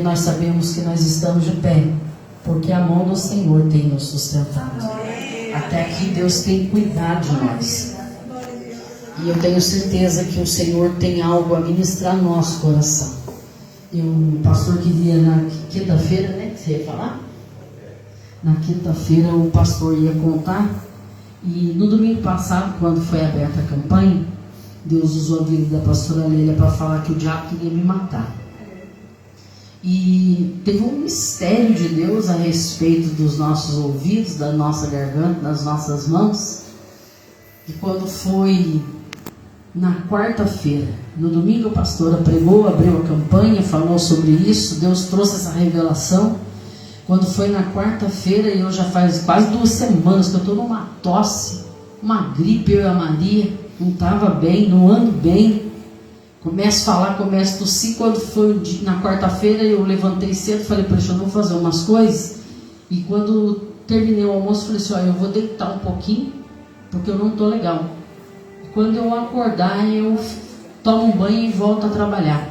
nós sabemos que nós estamos de pé, porque a mão do Senhor tem nos sustentado. Até aqui Deus tem cuidado de nós. E eu tenho certeza que o Senhor tem algo a ministrar no nosso coração. E o pastor queria na quinta-feira, né, que você ia falar? Na quinta-feira o pastor ia contar. E no domingo passado, quando foi aberta a campanha, Deus usou a vida da pastora Lélia para falar que o diabo queria me matar. E teve um mistério de Deus a respeito dos nossos ouvidos, da nossa garganta, das nossas mãos. E quando foi na quarta-feira, no domingo a pastora pregou, abriu a campanha, falou sobre isso, Deus trouxe essa revelação. Quando foi na quarta-feira, e eu já faz quase 2 semanas que eu estou numa tosse, uma gripe, eu e a Maria, não estava bem, não ando bem. Começo a falar, começo a tossir. Quando foi na quarta-feira, eu levantei cedo, falei, poxa, eu vou fazer umas coisas. E quando terminei o almoço, falei assim, olha, eu vou deitar um pouquinho, porque eu não estou legal. E quando eu acordar, eu tomo um banho e volto a trabalhar.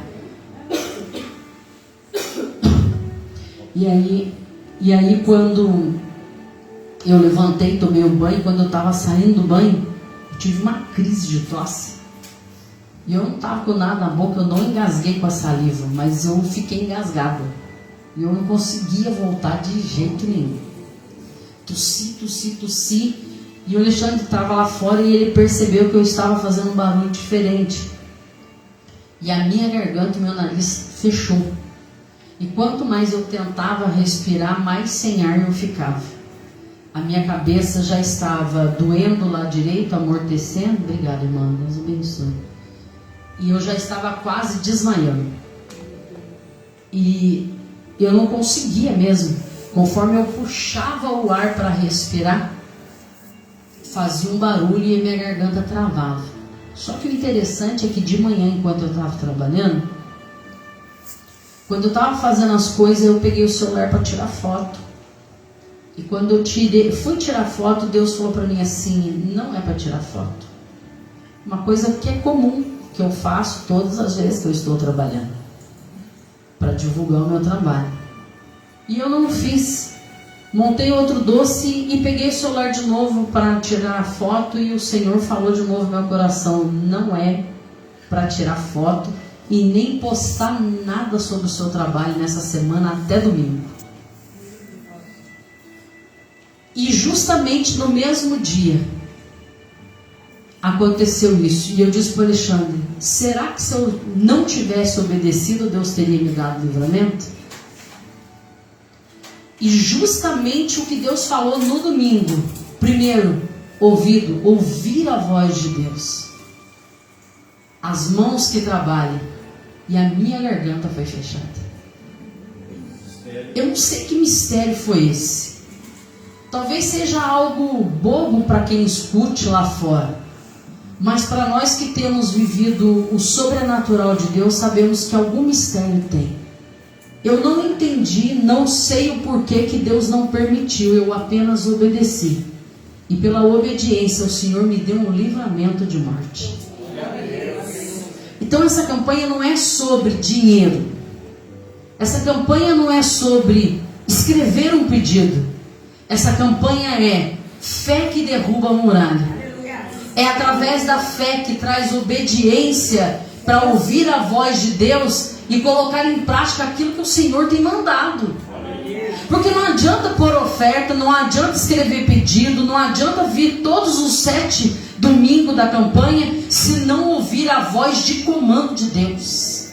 E aí quando eu levantei, tomei um banho, quando eu estava saindo do banho, eu tive uma crise de tosse. E eu não estava com nada na boca, eu não engasguei com a saliva, mas eu fiquei engasgada. E eu não conseguia voltar de jeito nenhum. Tossi. E o Alexandre estava lá fora e ele percebeu que eu estava fazendo um barulho diferente. E a minha garganta e meu nariz fechou. E quanto mais eu tentava respirar, mais sem ar eu ficava. A minha cabeça já estava doendo do lado direito, amortecendo. Obrigada, irmã, Deus abençoe. E eu já estava quase desmaiando. E eu não conseguia mesmo. Conforme eu puxava o ar para respirar, fazia um barulho e a minha garganta travava. Só que o interessante é que de manhã, enquanto eu estava trabalhando, quando eu estava fazendo as coisas, eu peguei o celular para tirar foto. E quando eu fui tirar foto, Deus falou para mim assim, não é para tirar foto. Uma coisa que é comum, que eu faço todas as vezes que eu estou trabalhando, para divulgar o meu trabalho. E eu não fiz. Montei outro doce e peguei o celular de novo para tirar a foto, e o Senhor falou de novo no meu coração, não é para tirar foto e nem postar nada sobre o seu trabalho nessa semana até domingo. E justamente no mesmo dia aconteceu isso. E eu disse para o Alexandre, será que se eu não tivesse obedecido, Deus teria me dado livramento? E justamente o que Deus falou no domingo, primeiro, ouvir a voz de Deus, as mãos que trabalham, e a minha garganta foi fechada. Eu não sei que mistério foi esse. Talvez seja algo bobo para quem escute lá fora, mas para nós que temos vivido o sobrenatural de Deus, sabemos que algum mistério tem. Eu não entendi, não sei o porquê que Deus não permitiu, eu apenas obedeci. E pela obediência o Senhor me deu um livramento de morte. Então essa campanha não é sobre dinheiro. Essa campanha não é sobre escrever um pedido. Essa campanha é fé que derruba a muralha. É através da fé que traz obediência para ouvir a voz de Deus e colocar em prática aquilo que o Senhor tem mandado. Porque não adianta pôr oferta, não adianta escrever pedido, não adianta vir todos os 7 domingos da campanha se não ouvir a voz de comando de Deus.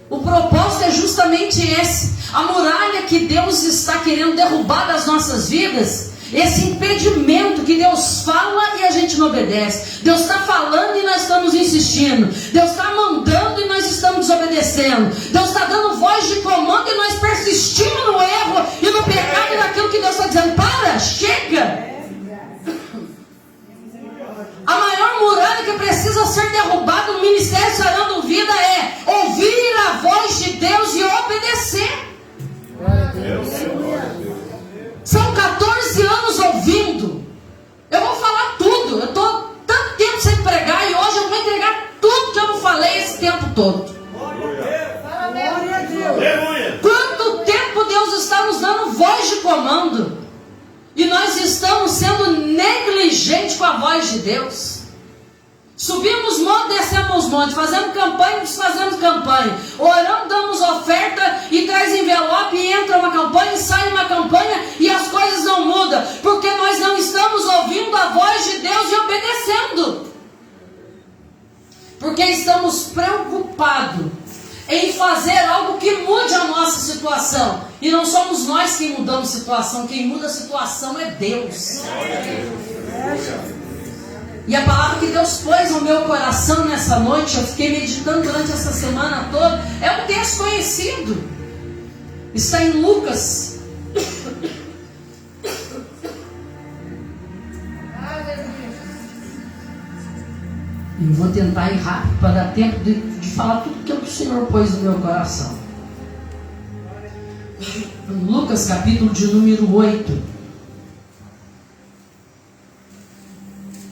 O propósito é justamente esse. A muralha que Deus está querendo derrubar das nossas vidas, esse impedimento que Deus fala e a gente não obedece. Deus está falando e nós estamos insistindo. Deus está mandando e nós estamos desobedecendo. Deus está dando voz de comando e nós persistimos no erro e no pecado e naquilo que Deus está dizendo. Para, chega! A maior muralha que precisa ser derrubada no Ministério Sarando Vida é ouvir a voz de Deus e obedecer. São 14 anos ouvindo. Eu vou falar tudo. Eu estou tanto tempo sem pregar e hoje eu vou entregar tudo que eu não falei esse tempo todo. exigente com a voz de Deus. Subimos monte, descemos monte, fazemos campanha, desfazemos campanha, oramos, damos oferta e traz envelope e entra uma campanha e sai uma campanha e as coisas não mudam, porque nós não estamos ouvindo a voz de Deus e obedecendo, porque estamos preocupados em fazer algo que mude a nossa situação, e não somos nós quem mudamos a situação, quem muda a situação é Deus. E a palavra que Deus pôs no meu coração nessa noite, eu fiquei meditando durante essa semana toda, é um texto conhecido. Está em Lucas. Eu vou tentar ir rápido para dar tempo de falar tudo que o Senhor pôs no meu coração. Em Lucas capítulo de número 8.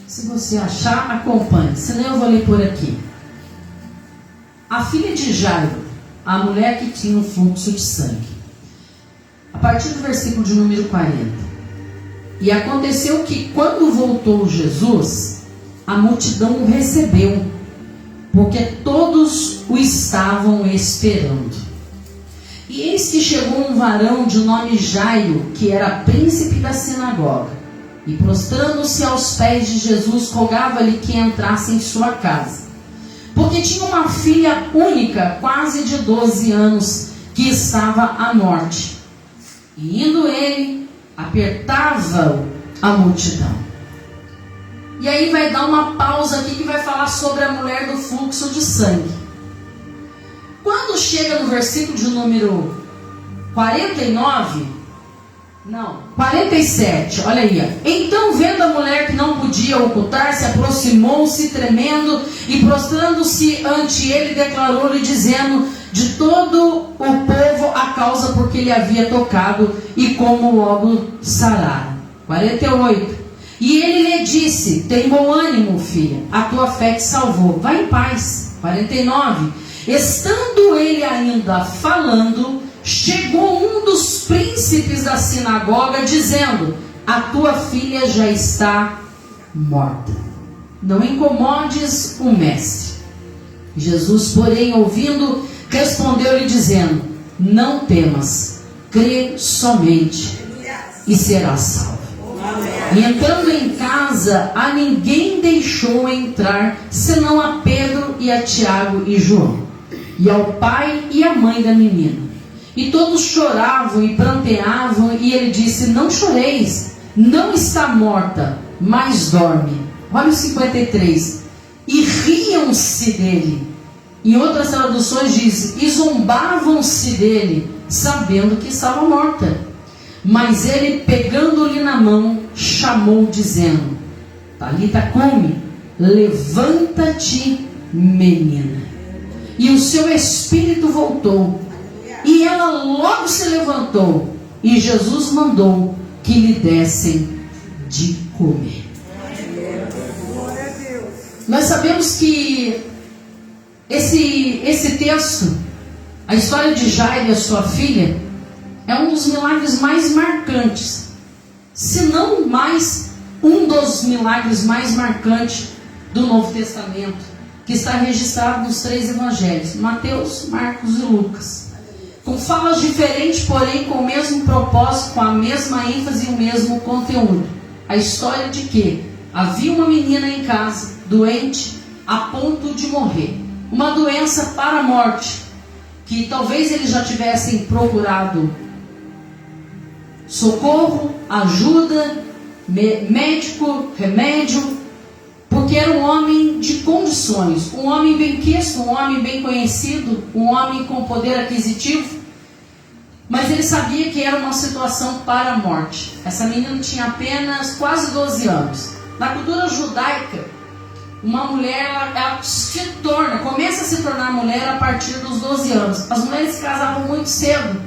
Se você achar, acompanhe. Senão eu vou ler por aqui. A filha de Jairo, a mulher que tinha um fluxo de sangue. A partir do versículo de número 40. E aconteceu que quando voltou Jesus, a multidão o recebeu, porque todos o estavam esperando. E eis que chegou um varão de nome Jairo, que era príncipe da sinagoga. E prostrando-se aos pés de Jesus, rogava-lhe que entrasse em sua casa. Porque tinha uma filha única, quase de 12 anos, que estava à morte. E indo ele, apertava-o a multidão. E aí vai dar uma pausa aqui que vai falar sobre a mulher do fluxo de sangue. Quando chega no versículo de número 47, olha aí. Então, vendo a mulher que não podia ocultar-se, aproximou-se tremendo e prostrando-se ante ele, declarou-lhe dizendo de todo o povo a causa porque ele havia tocado e como logo sarara. 48. E ele lhe disse: tem bom ânimo, filha, a tua fé te salvou, vai em paz. 49. Estando ele ainda falando, chegou um dos príncipes da sinagoga, dizendo: a tua filha já está morta. Não incomodes o mestre. Jesus, porém, ouvindo, respondeu-lhe dizendo: não temas, crê somente e serás salvo. E entrando em casa, a ninguém deixou entrar, senão a Pedro e a Tiago e João, e ao pai e à mãe da menina. E todos choravam e pranteavam, e ele disse: não choreis, não está morta, mas dorme. Olha o 53. E riam-se dele. Em outras traduções diz: e zombavam-se dele, sabendo que estava morta. Mas ele, pegando-lhe na mão, chamou, dizendo: Talita cumi, levanta-te, menina. E o seu espírito voltou. E ela logo se levantou, e Jesus mandou que lhe dessem de comer. Nós sabemos que esse texto, a história de Jairo e a sua filha, é um dos milagres mais marcantes, se não mais um dos milagres mais marcantes do Novo Testamento, que está registrado nos 3 evangelhos, Mateus, Marcos e Lucas. Com falas diferentes, porém com o mesmo propósito, com a mesma ênfase e o mesmo conteúdo. A história de que havia uma menina em casa, doente, a ponto de morrer. Uma doença para a morte, que talvez eles já tivessem procurado socorro, ajuda, médico, remédio, porque era um homem de condições, um homem bem quisto, um homem bem conhecido, um homem com poder aquisitivo, mas ele sabia que era uma situação para a morte. Essa menina tinha apenas quase 12 anos. Na cultura judaica, uma mulher ela começa a se tornar mulher a partir dos 12 anos. As mulheres se casavam muito cedo,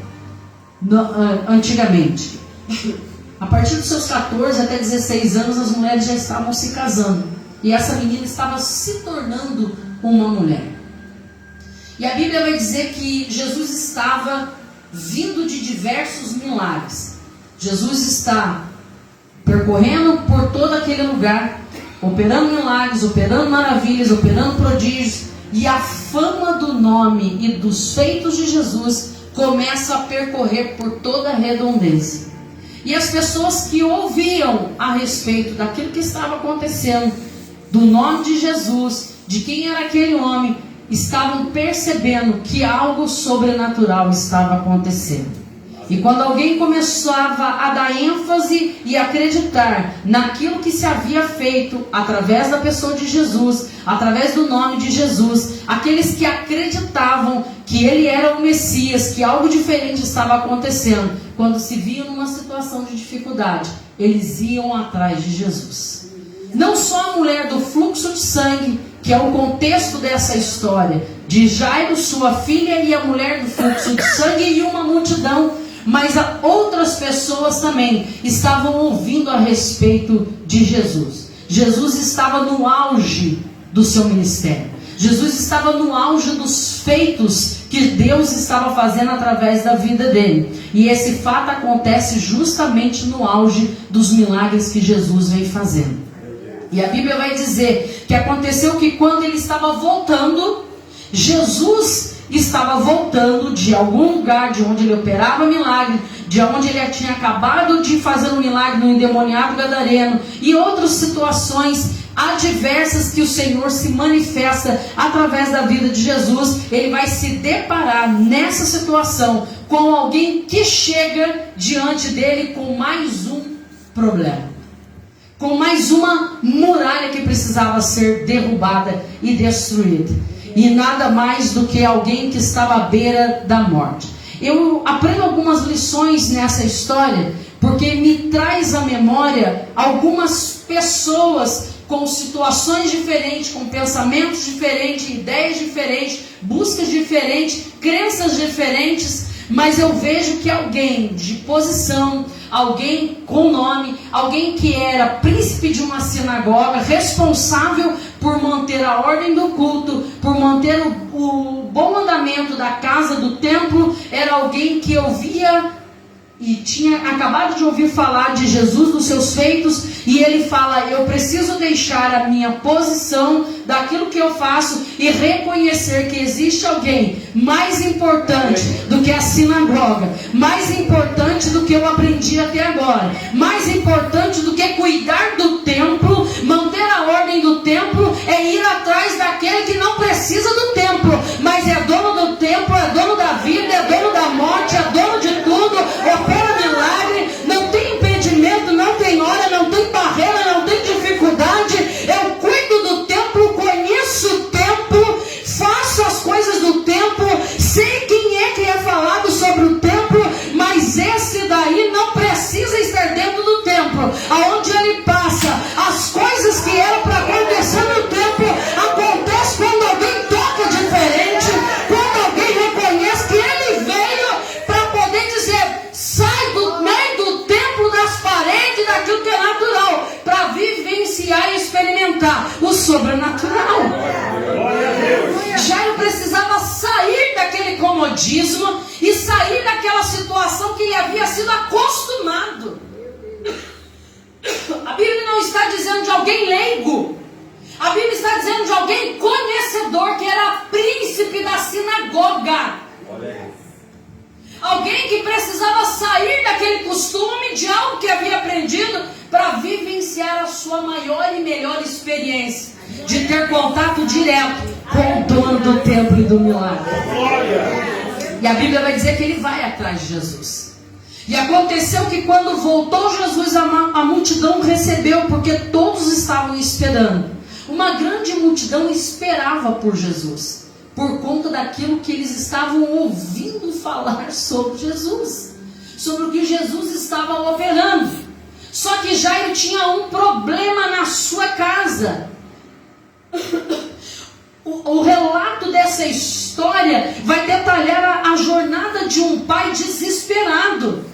antigamente. A partir dos seus 14 até 16 anos, as mulheres já estavam se casando. E essa menina estava se tornando uma mulher. E a Bíblia vai dizer que Jesus estava vindo de diversos milagres. Jesus está percorrendo por todo aquele lugar, operando milagres, operando maravilhas, operando prodígios, e a fama do nome e dos feitos de Jesus começa a percorrer por toda a redondeza. E as pessoas que ouviam a respeito daquilo que estava acontecendo, do nome de Jesus, de quem era aquele homem, estavam percebendo que algo sobrenatural estava acontecendo. E quando alguém começava a dar ênfase e acreditar naquilo que se havia feito através da pessoa de Jesus, através do nome de Jesus, aqueles que acreditavam que ele era o Messias, que algo diferente estava acontecendo, quando se viam numa situação de dificuldade, eles iam atrás de Jesus. Não só a mulher do fluxo de sangue, que é o contexto dessa história, de Jairo, sua filha, e a mulher do fluxo de sangue e uma multidão, mas outras pessoas também estavam ouvindo a respeito de Jesus. Jesus estava no auge do seu ministério. Jesus estava no auge dos feitos que Deus estava fazendo através da vida dele. E esse fato acontece justamente no auge dos milagres que Jesus vem fazendo. E a Bíblia vai dizer que aconteceu que quando ele estava voltando, Jesus estava voltando de algum lugar de onde ele operava milagre, de onde ele tinha acabado de fazer um milagre no endemoniado gadareno, e outras situações adversas que o Senhor se manifesta através da vida de Jesus. Ele vai se deparar nessa situação com alguém que chega diante dele com mais um problema, com mais uma muralha que precisava ser derrubada e destruída. E nada mais do que alguém que estava à beira da morte. Eu aprendo algumas lições nessa história, porque me traz à memória algumas pessoas com situações diferentes, com pensamentos diferentes, ideias diferentes, buscas diferentes, crenças diferentes, mas eu vejo que alguém de posição, alguém com nome, alguém que era príncipe de uma sinagoga, responsável por manter a ordem do culto, por manter o bom andamento da casa, do templo, era alguém que ouvia e tinha acabado de ouvir falar de Jesus, dos seus feitos, e ele fala: eu preciso deixar a minha posição daquilo que eu faço e reconhecer que existe alguém mais importante do que a sinagoga, mais importante do que eu aprendi até agora, mais importante do que cuidar do templo, manter a ordem do templo, é ir atrás daquele que não precisa do templo, mas é dono do templo, é dono da vida, é dono da morte, é dono de tudo, opera milagre, não tem impedimento, não tem hora, não tem barreira, não tem dificuldade. Eu cuido do templo, conheço o templo, faço as coisas do templo, sei quem é que é falado sobre o templo, mas esse daí não precisa estar dentro do templo. Aonde ele passa, as coisas que eram para acontecer no templo acontecem quando alguém toca diferente, quando alguém reconhece que ele veio para poder dizer: sai do meio do templo, das paredes, daquilo que é natural, para vivenciar e experimentar o sobrenatural. Jairo precisava sair daquele comodismo e sair daquela situação que ele havia sido acostumado. A Bíblia não está dizendo de alguém leigo, a Bíblia está dizendo de alguém conhecedor, que era príncipe da sinagoga. Alguém que precisava sair daquele costume, de algo que havia aprendido, para vivenciar a sua maior e melhor experiência, de ter contato direto com o dono do templo e do milagre. E a Bíblia vai dizer que ele vai atrás de Jesus. E aconteceu que quando voltou Jesus, a multidão recebeu, porque todos estavam esperando. Uma grande multidão esperava por Jesus, por conta daquilo que eles estavam ouvindo falar sobre Jesus, sobre o que Jesus estava operando. Só que Jairo tinha um problema na sua casa. O relato dessa história vai detalhar a jornada de um pai desesperado.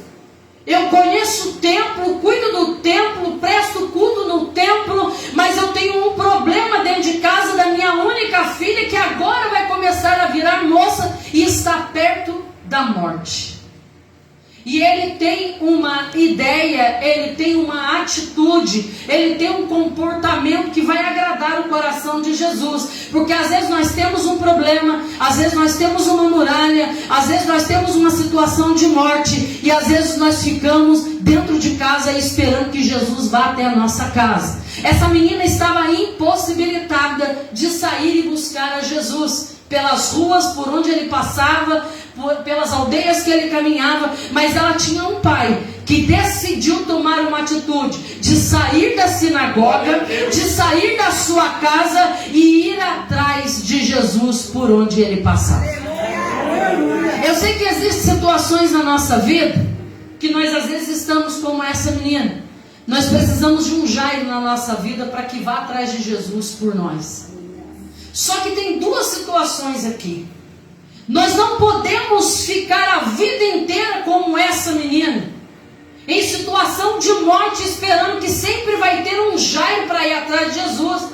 Eu conheço o templo, cuido do templo, presto culto no templo, mas eu tenho um problema dentro de casa da minha única filha, que agora vai começar a virar moça e está perto da morte. E ele tem uma ideia, ele tem uma atitude, ele tem um comportamento que vai agradar o coração de Jesus. Porque às vezes nós temos um problema, às vezes nós temos uma muralha, às vezes nós temos uma situação de morte, e às vezes nós ficamos dentro de casa esperando que Jesus vá até a nossa casa. Essa menina estava impossibilitada de sair e buscar a Jesus pelas ruas por onde ele passava, pelas aldeias que ele caminhava, mas ela tinha um pai que decidiu tomar uma atitude de sair da sinagoga, de sair da sua casa e ir atrás de Jesus por onde ele passava. Eu sei que existem situações na nossa vida que nós às vezes estamos como essa menina. Nós precisamos de um Jairo na nossa vida para que vá atrás de Jesus por nós. Só que tem duas situações aqui. Nós não podemos ficar a vida inteira como essa menina, em situação de morte, esperando que sempre vai ter um Jairo para ir atrás de Jesus.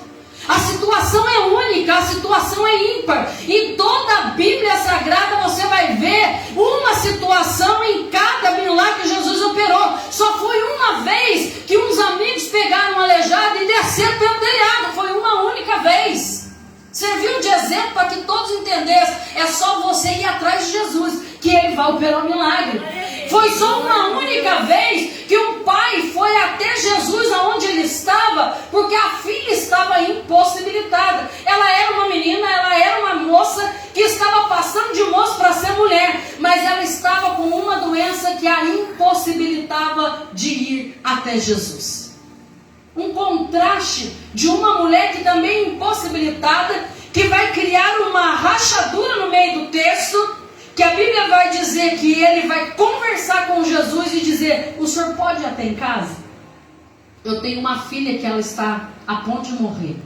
A situação é única, a situação é ímpar. Em toda a Bíblia Sagrada você vai ver uma situação em cada milagre que Jesus operou. Só foi uma vez que uns amigos pegaram um aleijado e desceram pelo telhado. Foi uma única vez. Serviu de exemplo para que todos entendessem. É só você ir atrás de Jesus que ele vai operar o milagre. Foi só uma única vez que um pai foi até Jesus aonde ele estava, porque a filha estava impossibilitada. Ela era uma menina, ela era uma moça que estava passando de moço para ser mulher, mas ela estava com uma doença que a impossibilitava de ir até Jesus. Um contraste de uma mulher que também é impossibilitada, que vai criar uma rachadura no meio do texto, que a Bíblia vai dizer que ele vai conversar com Jesus e dizer: o senhor pode ir até em casa? Eu tenho uma filha que ela está a ponto de morrer.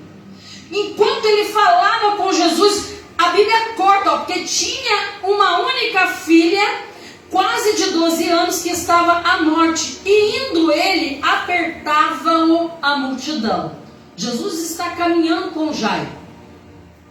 Enquanto ele falava com Jesus, a Bíblia corta, porque tinha uma única filha, quase de 12 anos, que estava à morte, e indo ele, apertava-o a multidão. Jesus está caminhando com Jairo,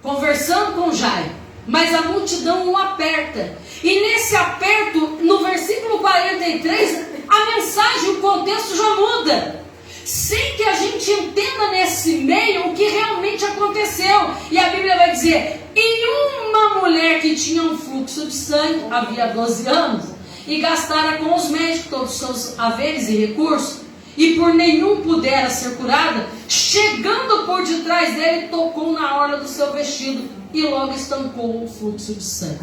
conversando com Jairo, mas a multidão o aperta. E nesse aperto, no versículo 43, a mensagem, o contexto já muda, sem que a gente entenda nesse meio o que realmente aconteceu. E a Bíblia vai dizer: e uma mulher que tinha um fluxo de sangue, havia 12 anos, e gastara com os médicos todos os seus haveres e recursos, e por nenhum pudera ser curada, chegando por detrás dele, tocou na orla do seu vestido, e logo estancou o fluxo de sangue.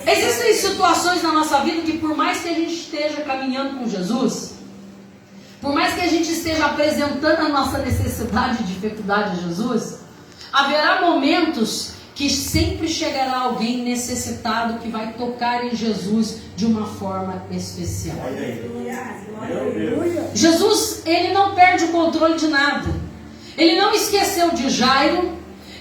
Existem situações na nossa vida que, por mais que a gente esteja caminhando com Jesus, por mais que a gente esteja apresentando a nossa necessidade e dificuldade a Jesus, haverá momentos que sempre chegará alguém necessitado que vai tocar em Jesus de uma forma especial. Jesus, ele não perde o controle de nada. Ele não esqueceu de Jairo,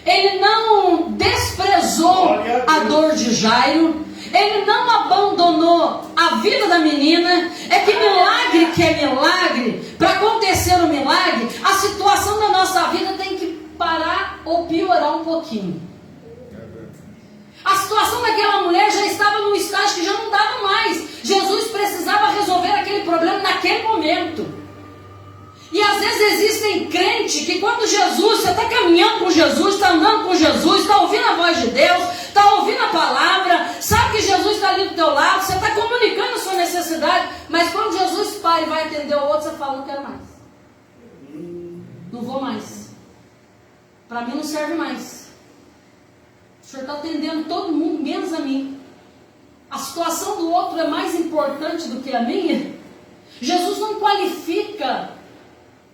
ele não desprezou a dor de Jairo, ele não abandonou a vida da menina. É que milagre que é milagre, para acontecer o milagre, a situação da nossa vida tem que parar ou piorar um pouquinho. A situação daquela mulher já estava num estágio que já não dava mais. Jesus precisava resolver aquele problema naquele momento. E às vezes existem crentes que quando Jesus, você está caminhando com Jesus, está andando com Jesus, está ouvindo a voz de Deus, está ouvindo a palavra, sabe que Jesus está ali do teu lado, você está comunicando a sua necessidade, mas quando Jesus para e vai atender o outro, você fala: não quero mais, não vou mais, para mim não serve mais. O senhor está atendendo todo mundo, menos a mim. A situação do outro é mais importante do que a minha. Jesus não qualifica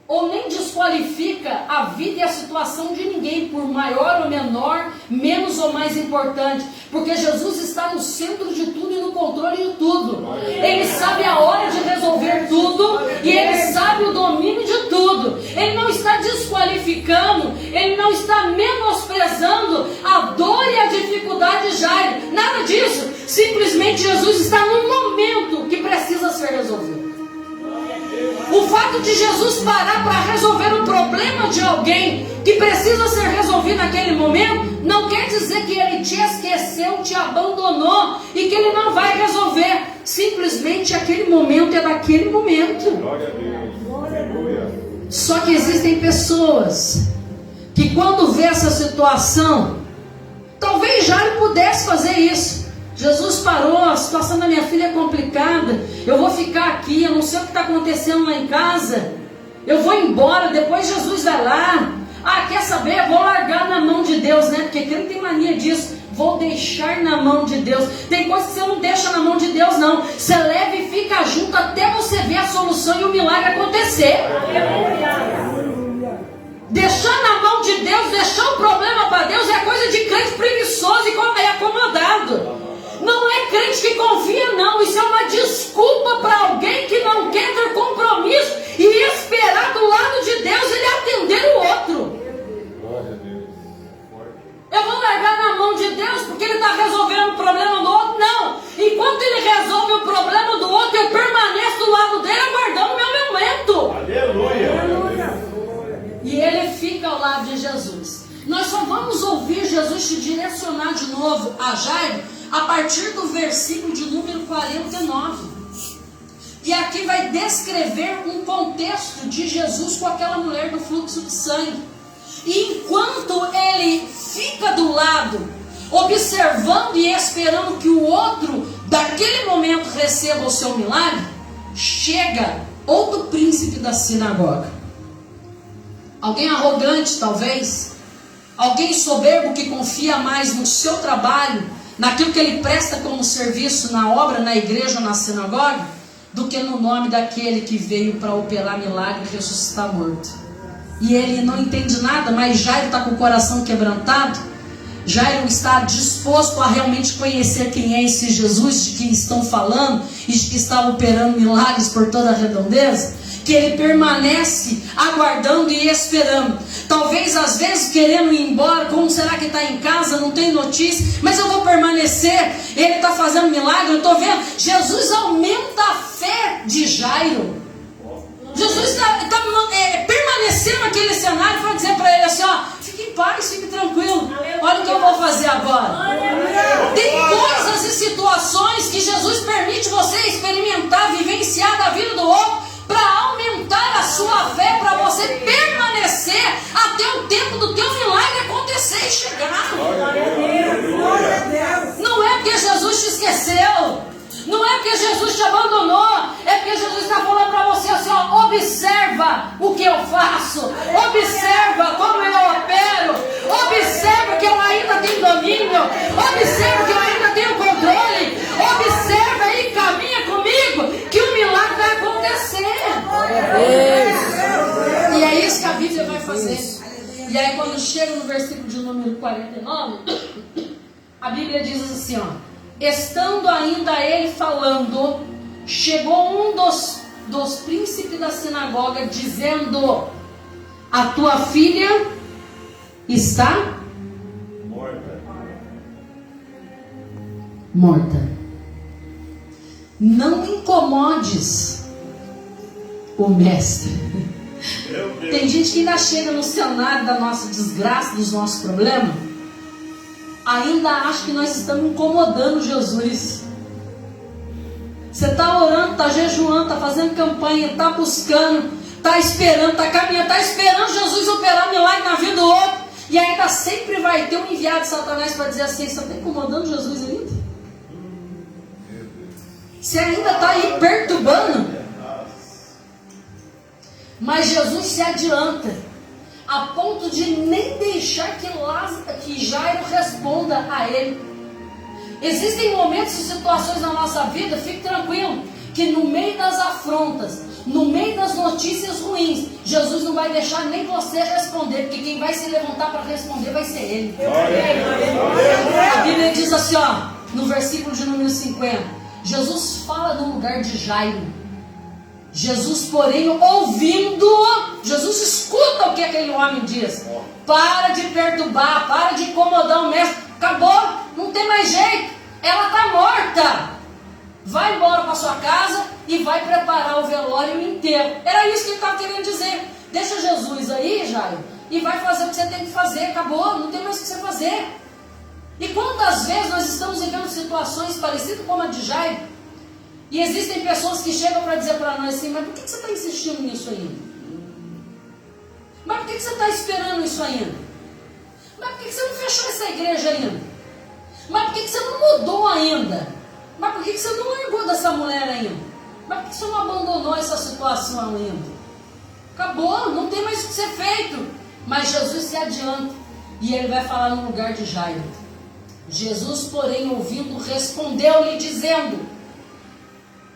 ou nem desqualifica a vida e a situação de ninguém, por maior ou menor, menos ou mais importante, porque Jesus está no centro de tudo e no controle de tudo. Ele sabe a hora de resolver tudo e ele sabe o domínio de tudo. Ele não está desqualificando, ele não está menosprezando a dor e a dificuldade de Jairo, nada disso. Simplesmente Jesus está no momento que precisa ser resolvido. O fato de Jesus parar para resolver o problema de alguém que precisa ser resolvido naquele momento, não quer dizer que ele te esqueceu, te abandonou e que ele não vai resolver. Simplesmente Simplesmente aquele momento é daquele momento. Glória a Deus. Aleluia. Só que existem pessoas que quando vê essa situação, talvez Jairo pudesse fazer isso. Jesus parou, a situação da minha filha é complicada, eu vou ficar aqui, eu não sei o que está acontecendo lá em casa, eu vou embora, depois Jesus vai lá. Ah, quer saber? Eu vou largar na mão de Deus, né? Porque quem tem mania disso? Vou deixar na mão de Deus. Tem coisa que você não deixa na mão de Deus, não. Você leva e fica junto até você ver a solução e o milagre acontecer. Deixar na mão de Deus, deixar o problema para Deus é coisa de crente preguiçoso e acomodado. Não é crente que confia, não. Isso é uma desculpa para alguém que não quer ter compromisso e esperar do lado de Deus ele atender o outro. Eu vou largar na mão de Deus porque ele está resolvendo o problema do outro? Não. Enquanto ele resolve o problema do outro, eu permaneço do lado dele aguardando o meu momento. Aleluia. E ele fica ao lado de Jesus. Nós só vamos ouvir Jesus te direcionar de novo a Jairo a partir do versículo de número 49. E aqui vai descrever um contexto de Jesus com aquela mulher do fluxo de sangue. E enquanto ele fica do lado, observando e esperando que o outro, daquele momento, receba o seu milagre, chega outro príncipe da sinagoga. Alguém arrogante, talvez. Alguém soberbo que confia mais no seu trabalho, naquilo que ele presta como serviço na obra, na igreja ou na sinagoga, do que no nome daquele que veio para operar milagre e ressuscitar morto. E ele não entende nada, mas Jairo está com o coração quebrantado. Jairo está disposto a realmente conhecer quem é esse Jesus de quem estão falando e de que está operando milagres por toda a redondeza, que ele permanece aguardando e esperando. Talvez às vezes querendo ir embora, como será que está em casa, não tem notícia, mas eu vou permanecer. Ele está fazendo milagre, eu estou vendo. Jesus aumenta a fé de Jairo. Jesus está permanecendo naquele cenário para dizer para ele assim, ó, fique em paz, fique tranquilo, olha o que eu vou fazer agora. Tem coisas e situações que Jesus permite você experimentar, vivenciar da vida do outro, para aumentar a sua fé, para você permanecer até o tempo do teu milagre acontecer e chegar. Não é porque Jesus te esqueceu, não é porque Jesus te abandonou, é porque Jesus está falando para você assim, ó, observa o que eu faço, observa como eu opero, observa que eu ainda tenho domínio, observa que eu ainda tenho controle, observa e caminha comigo, que o milagre vai acontecer. E é isso que a Bíblia vai fazer. E aí quando chega no versículo de número 49, a Bíblia diz assim, ó, estando ainda ele falando, chegou um dos príncipes da sinagoga, dizendo, a tua filha está morta. Não incomodes o mestre. Tem gente que ainda chega no cenário da nossa desgraça, dos nossos problemas, ainda acha que nós estamos incomodando Jesus. Você está orando, está jejuando, está fazendo campanha, está buscando, está esperando, está caminhando, está esperando Jesus operar milagre na vida do outro, e ainda sempre vai ter um enviado de Satanás para dizer assim, você está incomodando Jesus ainda? Você ainda está aí perturbando? Mas Jesus se adianta a ponto de nem deixar que Jairo responda a ele. Existem momentos e situações na nossa vida, fique tranquilo, que no meio das afrontas, no meio das notícias ruins, Jesus não vai deixar nem você responder, porque quem vai se levantar para responder vai ser ele. A Bíblia diz assim, ó, no versículo de número 50, Jesus fala no lugar de Jairo. Jesus, porém, ouvindo, Jesus escuta o que aquele homem diz. Para de perturbar, para de incomodar o mestre. Acabou, não tem mais jeito. Ela está morta. Vai embora para sua casa e vai preparar o velório inteiro. Era isso que ele estava querendo dizer. Deixa Jesus aí, Jairo, e vai fazer o que você tem que fazer. Acabou, não tem mais o que você fazer. E quantas vezes nós estamos vivendo situações parecidas com a de Jairo? E existem pessoas que chegam para dizer para nós assim, mas por que você está insistindo nisso ainda? Mas por que você está esperando isso ainda? Mas por que você não fechou essa igreja ainda? Mas por que você não mudou ainda? Mas por que você não largou dessa mulher ainda? Mas por que você não abandonou essa situação ainda? Acabou, não tem mais o que ser feito. Mas Jesus se adianta e ele vai falar no lugar de Jairo. Jesus, porém, ouvindo, respondeu-lhe dizendo,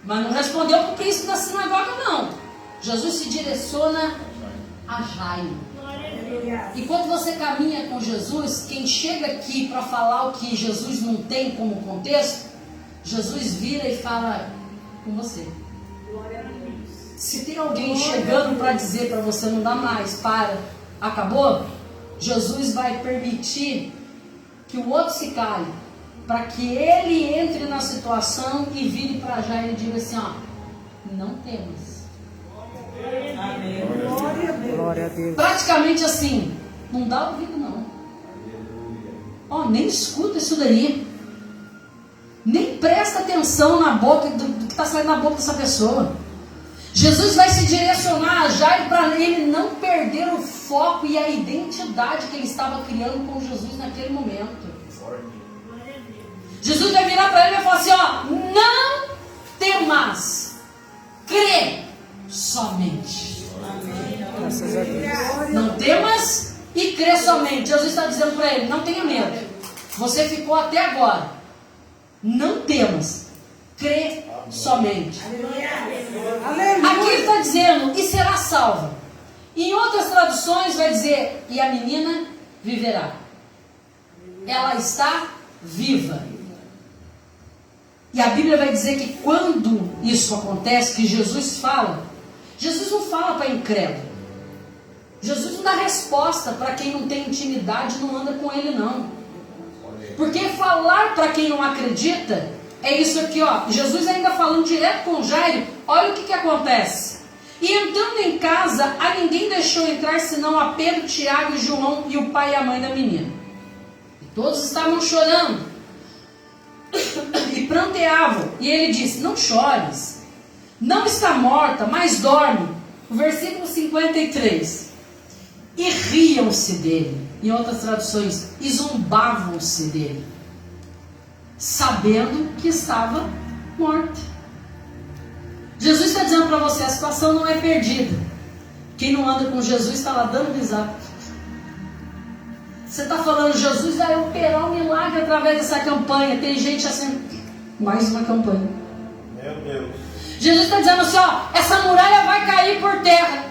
mas não respondeu para o príncipe da sinagoga, não. Jesus se direciona a Jairo. E quando você caminha com Jesus, quem chega aqui para falar o que Jesus não tem como contexto, Jesus vira e fala com você. Se tem alguém chegando para dizer para você não dá mais, para, acabou, Jesus vai permitir que o outro se cale, para que ele entre na situação e vire para Jairo e diga assim, ó, não temas. Amém. Glória a Deus. Praticamente assim, não dá ouvido não. Ó, nem escuta isso daí. Nem presta atenção na boca do que está saindo na boca dessa pessoa. Jesus vai se direcionar a Jairo para ele não perder o foco e a identidade que ele estava criando com Jesus naquele momento. Jesus vai virar para ele e vai falar assim, ó, não temas, crê somente. Graças a Deus. Não temas e crê somente. Jesus está dizendo para ele, não tenha medo. Você ficou até agora. Não temas, crê somente. Aqui ele está dizendo, e será salva. Em outras traduções vai dizer, e a menina viverá. Ela está viva. E a Bíblia vai dizer que quando isso acontece, que Jesus fala, Jesus não fala para incrédulo. Jesus não dá resposta para quem não tem intimidade, não anda com ele não. Porque falar para quem não acredita, é isso aqui, ó. Jesus ainda falando direto com Jairo, olha o que acontece. E entrando em casa, a ninguém deixou entrar, senão a Pedro, Tiago e João e o pai e a mãe da menina. E todos estavam chorando e pranteavam. E ele disse, não chores, não está morta, mas dorme. O versículo 53. E riam-se dele. Em outras traduções, e zombavam-se dele, sabendo que estava morta. Jesus está dizendo para você, a situação não é perdida. Quem não anda com Jesus está lá dando risada. Você está falando, Jesus vai operar um milagre através dessa campanha. Tem gente assim, mais uma campanha. Meu Deus. Jesus está dizendo assim, ó, essa muralha vai cair por terra.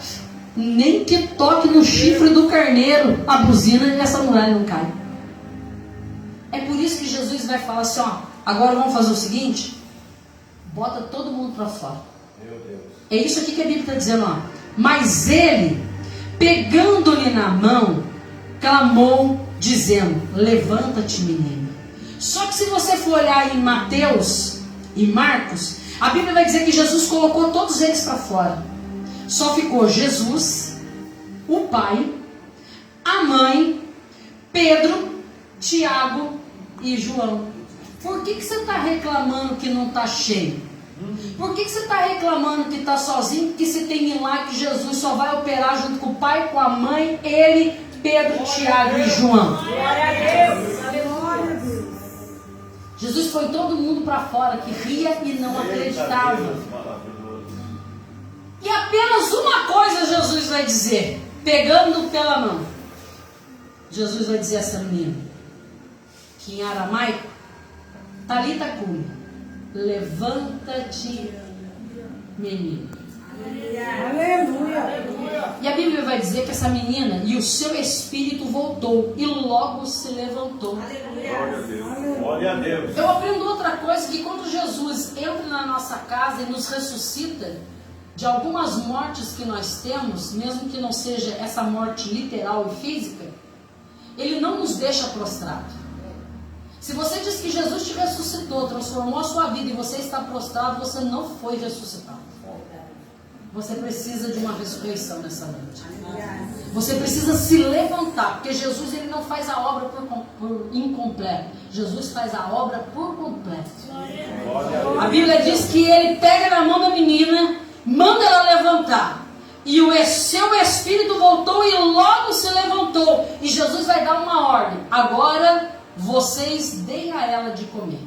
Nem que toque no chifre do carneiro a buzina e essa muralha não cai. É por isso que Jesus vai falar assim, ó, agora vamos fazer o seguinte, bota todo mundo para fora. Meu Deus. É isso aqui que a Bíblia está dizendo, ó. Mas ele, pegando-lhe na mão, clamou, dizendo, levanta-te, menina. Só que se você for olhar em Mateus e Marcos, a Bíblia vai dizer que Jesus colocou todos eles para fora. Só ficou Jesus, o pai, a mãe, Pedro, Tiago e João. Por que você está reclamando que não está cheio? Por que você está reclamando que está sozinho? Que se tem milagre, Jesus só vai operar junto com o pai, com a mãe, ele, Pedro, Tiago e João. Glória a Deus. Jesus foi todo mundo para fora que ria e não acreditava. E apenas uma coisa Jesus vai dizer, pegando pela mão. Jesus vai dizer a essa menina, que em aramaico, Talita cumi, levanta-te, menina. Aleluia. E a Bíblia vai dizer que essa menina e o seu espírito voltou e logo se levantou. Glória a Deus. Glória a Deus. Eu aprendo outra coisa, que quando Jesus entra na nossa casa e nos ressuscita de algumas mortes que nós temos, mesmo que não seja essa morte literal e física, ele não nos deixa prostrado. Se você diz que Jesus te ressuscitou, transformou a sua vida e você está prostrado, você não foi ressuscitado. Você precisa de uma ressurreição nessa noite. Você precisa se levantar, porque Jesus ele não faz a obra por incompleto. Jesus faz a obra por completo. A Bíblia diz que ele pega na mão da menina, manda ela levantar. E o seu espírito voltou e logo se levantou. E Jesus vai dar uma ordem. Agora vocês deem a ela de comer.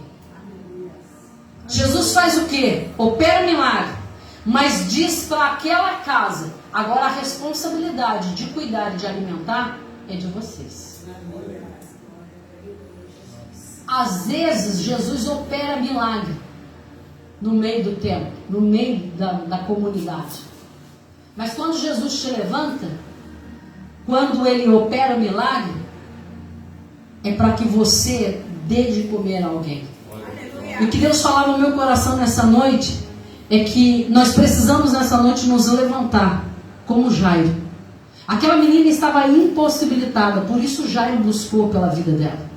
Jesus faz o quê? Opera milagre. Mas diz para aquela casa: agora a responsabilidade de cuidar e de alimentar é de vocês. Às vezes Jesus opera milagre no meio do templo, no meio da comunidade. Mas quando Jesus te levanta, quando ele opera o milagre, é para que você dê de comer a alguém. E o que Deus falava no meu coração nessa noite é que nós precisamos nessa noite nos levantar como Jairo. Aquela menina estava impossibilitada, por isso Jairo buscou pela vida dela.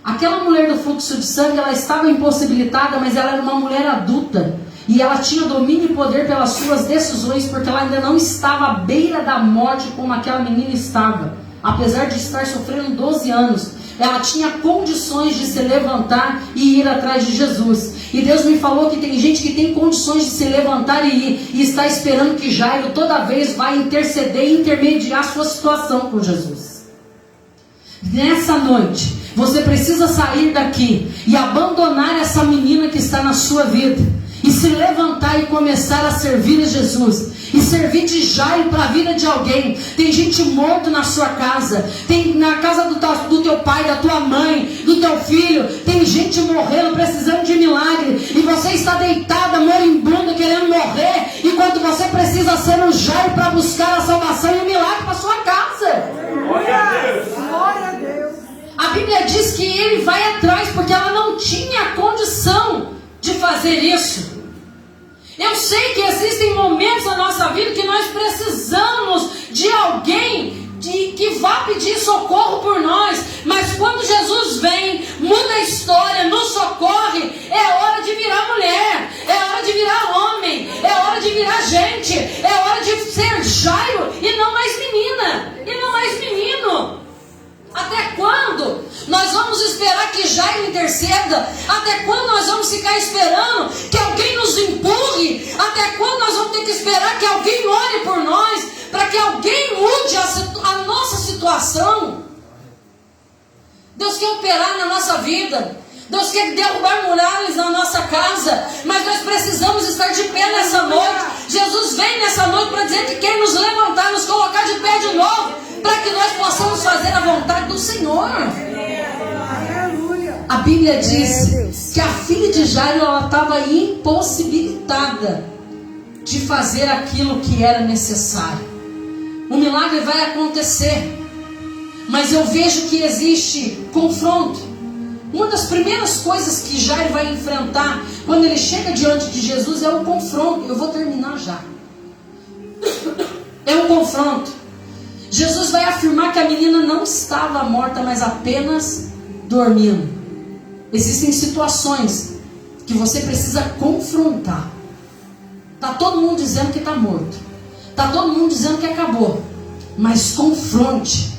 Aquela mulher do fluxo de sangue, ela estava impossibilitada, mas ela era uma mulher adulta. E ela tinha domínio e poder pelas suas decisões, porque ela ainda não estava à beira da morte como aquela menina estava. Apesar de estar sofrendo 12 anos, ela tinha condições de se levantar e ir atrás de Jesus. E Deus me falou que tem gente que tem condições de se levantar e ir, e está esperando que Jairo toda vez vai interceder e intermediar sua situação com Jesus. Nessa noite, você precisa sair daqui e abandonar essa menina que está na sua vida, e se levantar e começar a servir a Jesus, e servir de Jairo para a vida de alguém. Tem gente morta na sua casa, tem na casa do teu pai, da tua mãe, do teu filho, tem gente morrendo, precisando de milagre, e você está deitada, moribunda, querendo morrer, enquanto você precisa ser um Jairo para buscar a salvação e o milagre para sua casa. Glória a Deus. Glória a Deus. A Bíblia diz que ele vai atrás, porque ela não tinha condição de fazer isso. Eu sei que existem momentos na nossa vida que nós precisamos de alguém que vá pedir socorro por nós, mas quando Jesus vem, muda a história, nos socorre, é hora de virar mulher, é hora de virar homem, é hora de virar gente, é hora de ser Jairo e não mais menina, e não mais menino. Até quando nós vamos esperar que Jairo interceda? Até quando nós vamos ficar esperando que alguém nos empurre? Até quando nós vamos ter que esperar que alguém ore por nós, para que alguém mude a nossa situação? Deus quer operar na nossa vida, Deus quer derrubar muralhas na nossa casa, mas nós precisamos estar de pé nessa noite. Jesus vem nessa noite para dizer que quer nos levantar, nos colocar de pé de novo, para que nós possamos fazer a vontade do Senhor. A Bíblia diz que a filha de Jairo estava impossibilitada de fazer aquilo que era necessário. O milagre vai acontecer, mas eu vejo que existe confronto. Uma das primeiras coisas que Jairo vai enfrentar quando ele chega diante de Jesus é o confronto. Eu vou terminar já. É um confronto. Jesus vai afirmar que a menina não estava morta, mas apenas dormindo. Existem situações que você precisa confrontar. Está todo mundo dizendo que está morto, está todo mundo dizendo que acabou, mas confronte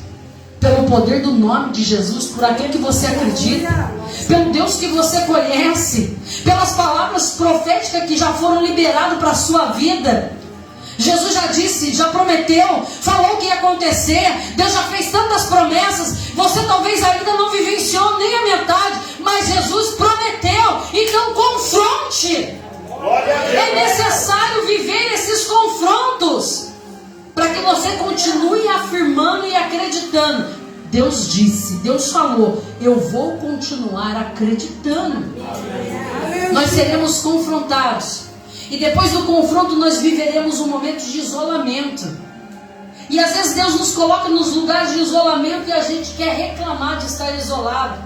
pelo poder do nome de Jesus, por aquilo que você acredita, pelo Deus que você conhece, pelas palavras proféticas que já foram liberadas para a sua vida. Jesus já disse, já prometeu, falou o que ia acontecer. Deus já fez tantas promessas. Você talvez ainda não vivenciou nem a metade, mas Jesus prometeu. Então confronte. É necessário viver esses confrontos para que você continue afirmando e acreditando. Deus disse, Deus falou, eu vou continuar acreditando. Nós seremos confrontados. E depois do confronto nós viveremos um momento de isolamento. E às vezes Deus nos coloca nos lugares de isolamento e a gente quer reclamar de estar isolado.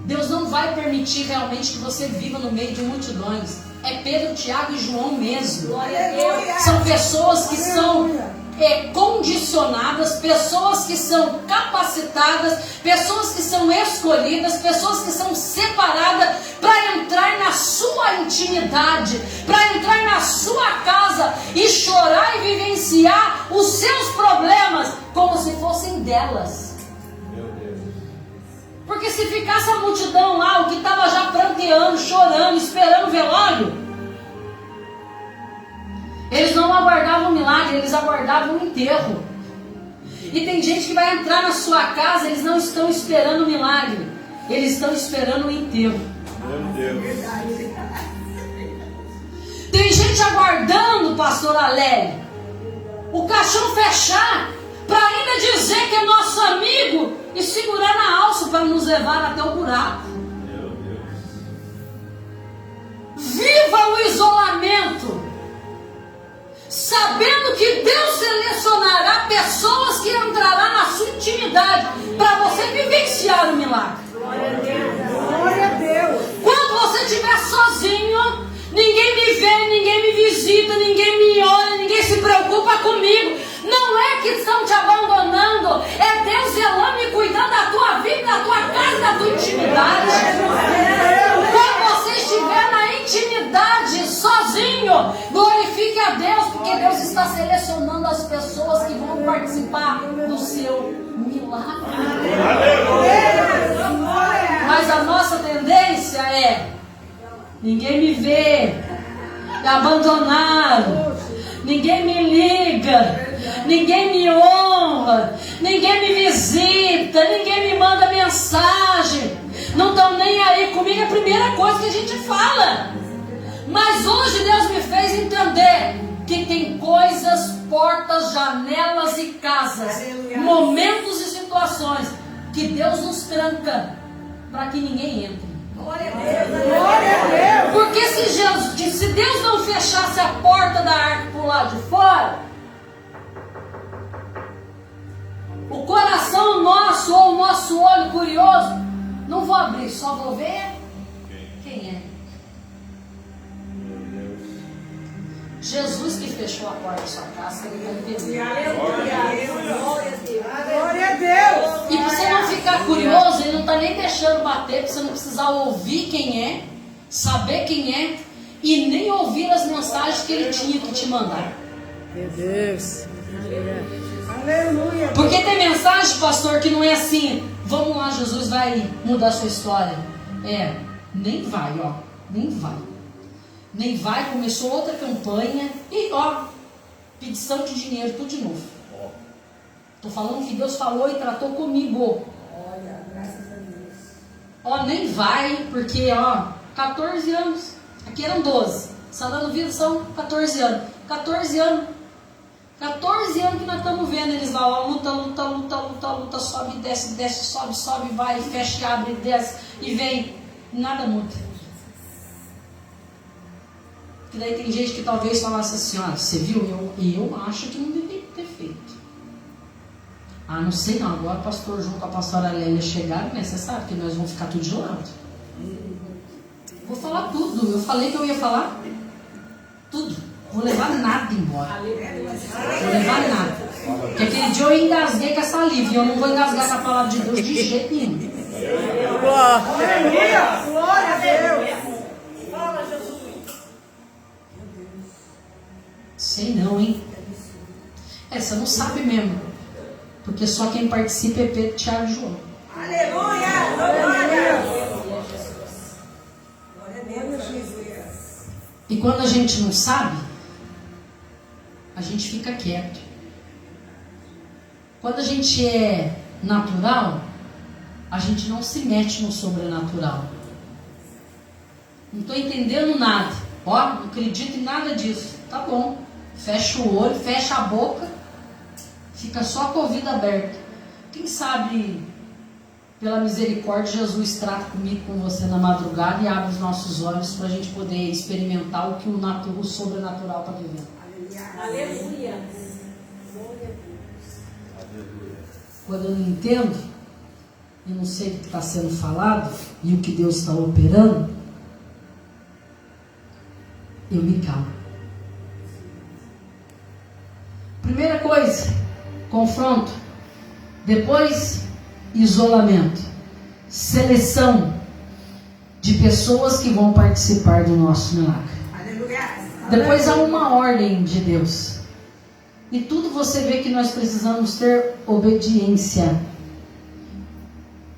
Deus não vai permitir realmente que você viva no meio de multidões. É Pedro, Tiago e João mesmo. São pessoas que são condicionadas, pessoas que são capacitadas, pessoas que são escolhidas, pessoas que são separadas para entrar na sua intimidade. intimidade, para entrar na sua casa e chorar e vivenciar os seus problemas como se fossem delas. Meu Deus. Porque se ficasse a multidão lá, o que estava já pranteando, chorando, esperando o velório, eles não aguardavam o milagre, eles aguardavam o enterro. E tem gente que vai entrar na sua casa, eles não estão esperando o milagre, eles estão esperando o enterro. Meu Deus. Tem gente aguardando, pastor Alério, o caixão fechar, para ainda dizer que é nosso amigo e segurar na alça para nos levar até o buraco. Meu Deus. Viva o isolamento, sabendo que Deus selecionará pessoas que entrarão na sua intimidade para você vivenciar o milagre. Glória a Deus. Quando você estiver sozinho, ninguém me vê, ninguém me visita, ninguém me olha, ninguém se preocupa comigo. Não é que estão te abandonando, é Deus zelando e cuidando da tua vida, da tua casa, da tua intimidade. Quando você estiver na intimidade, sozinho, glorifique a Deus, porque Deus está selecionando as pessoas que vão participar do seu milagre. Mas a nossa tendência é: ninguém me vê, me abandonaram, ninguém me liga, ninguém me honra, ninguém me visita, ninguém me manda mensagem, não estão nem aí comigo. É a primeira coisa que a gente fala. Mas hoje Deus me fez entender que tem coisas, portas, janelas e casas, momentos e situações que Deus nos tranca para que ninguém entre. Glória a Deus. Porque se Deus não fechasse a porta da arca por lá de fora, o coração nosso ou o nosso olho curioso, não vou abrir, só vou ver quem é. Jesus que fechou a porta da sua casa, ele vai entender. Glória a Deus. E para você não ficar curioso, ele não está nem deixando bater, para você não precisar ouvir quem é, saber quem é, e nem ouvir as mensagens que ele tinha que te mandar. Meu Deus. Aleluia. Porque tem mensagem, pastor, que não é assim: vamos lá, Jesus vai mudar a sua história. Nem vai, nem vai. Nem vai, começou outra campanha e pedição de dinheiro, tudo de novo. Estou falando que Deus falou e tratou comigo. Olha, graças a Deus. Nem vai, porque 14 anos, aqui eram 12, Salando Vida são 14 anos. 14 anos que nós estamos vendo eles lá, luta, sobe, desce, sobe, vai, fecha, abre, desce e vem, nada muda. Que daí tem gente que talvez falasse assim: você viu? Eu acho que não deveria ter feito. Não sei não, agora o pastor João com a pastora Lélia chegaram, né? Você sabe que nós vamos ficar tudo de lado. Vou falar tudo, eu falei que eu ia falar tudo. Vou levar nada embora. Vou levar nada. Porque aquele dia eu engasguei com a saliva, e eu não vou engasgar com a palavra de Deus de jeito nenhum. Glória a Deus. Sei não, hein? Você não sabe mesmo. Porque só quem participa é Pedro, Tiago e João. Aleluia. Glória a Deus, Jesus. E quando a gente não sabe, a gente fica quieto. Quando a gente é natural, a gente não se mete no sobrenatural. Não estou entendendo nada. Não acredito em nada disso. Tá bom. Fecha o olho, fecha a boca, fica só com o ouvido aberto. Quem sabe, pela misericórdia, Jesus trata comigo, com você na madrugada e abre os nossos olhos para a gente poder experimentar o que o sobrenatural está vivendo. Aleluia. Quando eu não entendo, eu não sei o que está sendo falado e o que Deus está operando, eu me calo. Primeira coisa, confronto. Depois, isolamento. Seleção de de pessoas que vão participar do nosso milagre. Aleluia. Depois há uma ordem de Deus. E tudo você vê que nós precisamos ter obediência.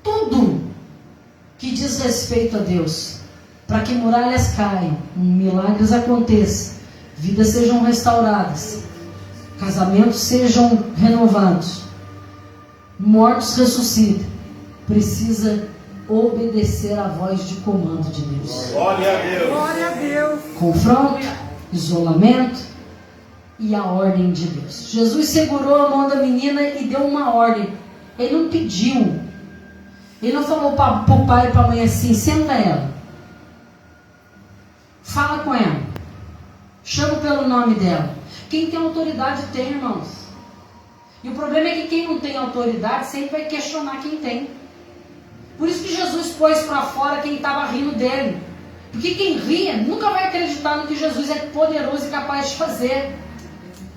Tudo que diz respeito a Deus, para que muralhas caiam, milagres aconteçam, vidas sejam restauradas, casamentos sejam renovados, mortos ressuscitem, precisa obedecer à voz de comando de Deus. Glória a Deus. Glória a Deus. Confronto, isolamento e a ordem de Deus. Jesus segurou a mão da menina e deu uma ordem. Ele não pediu. Ele não falou para o pai e para a mãe assim: senta ela, fala com ela, chama pelo nome dela. Quem tem autoridade tem, irmãos. E o problema é que quem não tem autoridade sempre vai questionar quem tem. Por isso que Jesus pôs para fora quem estava rindo dele. Porque quem ria nunca vai acreditar no que Jesus é poderoso e capaz de fazer.